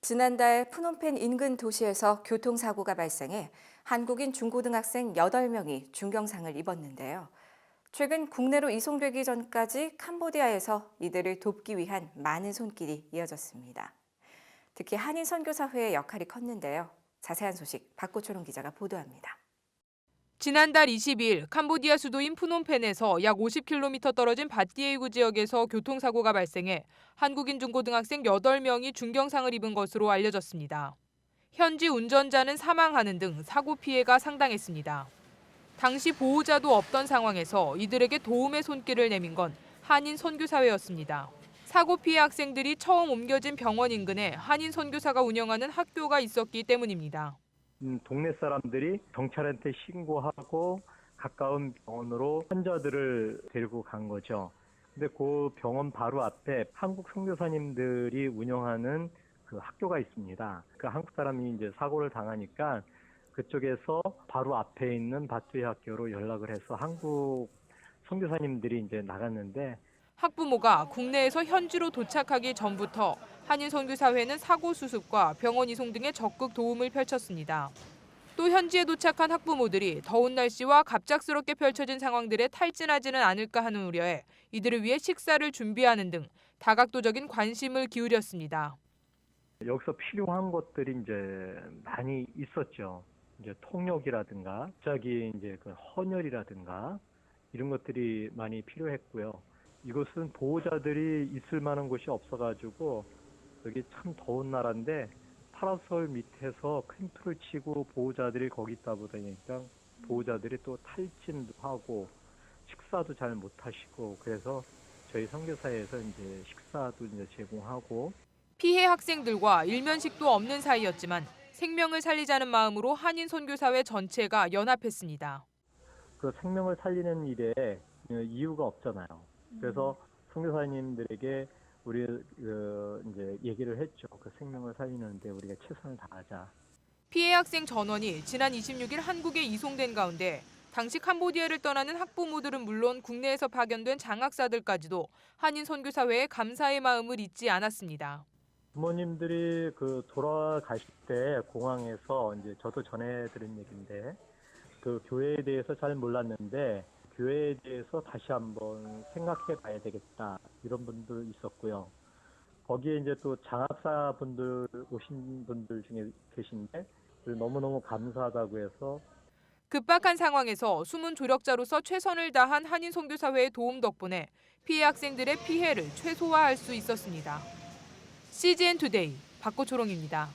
지난달 프놈펜 인근 도시에서 교통사고가 발생해 한국인 중고등학생 8명이 중경상을 입었는데요. 최근 국내로 이송되기 전까지 캄보디아에서 이들을 돕기 위한 많은 손길이 이어졌습니다. 특히 한인 선교사회의 역할이 컸는데요. 자세한 소식 박고초롱 기자가 보도합니다. 지난달 22일 캄보디아 수도인 프놈펜에서 약 50km 떨어진 바띠에이구 지역에서 교통사고가 발생해 한국인 중고등학생 8명이 중경상을 입은 것으로 알려졌습니다. 현지 운전자는 사망하는 등 사고 피해가 상당했습니다. 당시 보호자도 없던 상황에서 이들에게 도움의 손길을 내민 건 한인 선교사회였습니다. 사고 피해 학생들이 처음 옮겨진 병원 인근에 한인 선교사가 운영하는 학교가 있었기 때문입니다. 동네 사람들이 경찰한테 신고하고 가까운 병원으로 환자들을 데리고 간 거죠. 근데 그 병원 바로 앞에 한국 선교사님들이 운영하는 그 학교가 있습니다. 그 한국 사람이 이제 사고를 당하니까 그쪽에서 바로 앞에 있는 바투이 학교로 연락을 해서 한국 선교사님들이 이제 나갔는데 학부모가 국내에서 현지로 도착하기 전부터 한인 선교사회는 사고 수습과 병원 이송 등의 적극 도움을 펼쳤습니다. 또 현지에 도착한 학부모들이 더운 날씨와 갑작스럽게 펼쳐진 상황들에 탈진하지는 않을까 하는 우려에 이들을 위해 식사를 준비하는 등 다각도적인 관심을 기울였습니다. 여기서 필요한 것들이 이제 많이 있었죠. 이제 통역이라든가, 갑자기 이제 그 헌혈이라든가 이런 것들이 많이 필요했고요. 이곳은 보호자들이 있을 만한 곳이 없어가지고 여기 참 더운 나라인데 파라솔 밑에서 캠프를 치고 보호자들이 거기 있다 보니까 보호자들이 또 탈진도 하고 식사도 잘 못하시고 그래서 저희 선교사에서 이제 식사도 이제 제공하고 피해 학생들과 일면식도 없는 사이였지만 생명을 살리자는 마음으로 한인 선교사회 전체가 연합했습니다. 그 생명을 살리는 일에 이유가 없잖아요. 그래서 선교사님들에게 우리 이제 얘기를 했죠. 그 생명을 살리는데 우리가 최선을 다하자. 피해 학생 전원이 지난 26일 한국에 이송된 가운데 당시 캄보디아를 떠나는 학부모들은 물론 국내에서 파견된 장학사들까지도 한인 선교사회에 감사의 마음을 잊지 않았습니다. 부모님들이 그 돌아가실 때 공항에서 이제 저도 전해드린 얘기인데 그 교회에 대해서 잘 몰랐는데 교회에 대해서 다시 한번 생각해 봐야 되겠다 이런 분들 있었고요. 거기에 이제 또 장학사 분들 오신 분들 중에 계신데 너무너무 감사하다고 해서 급박한 상황에서 숨은 조력자로서 최선을 다한 한인 선교사회의 도움 덕분에 피해 학생들의 피해를 최소화할 수 있었습니다. CGN 투데이 박고초롱입니다.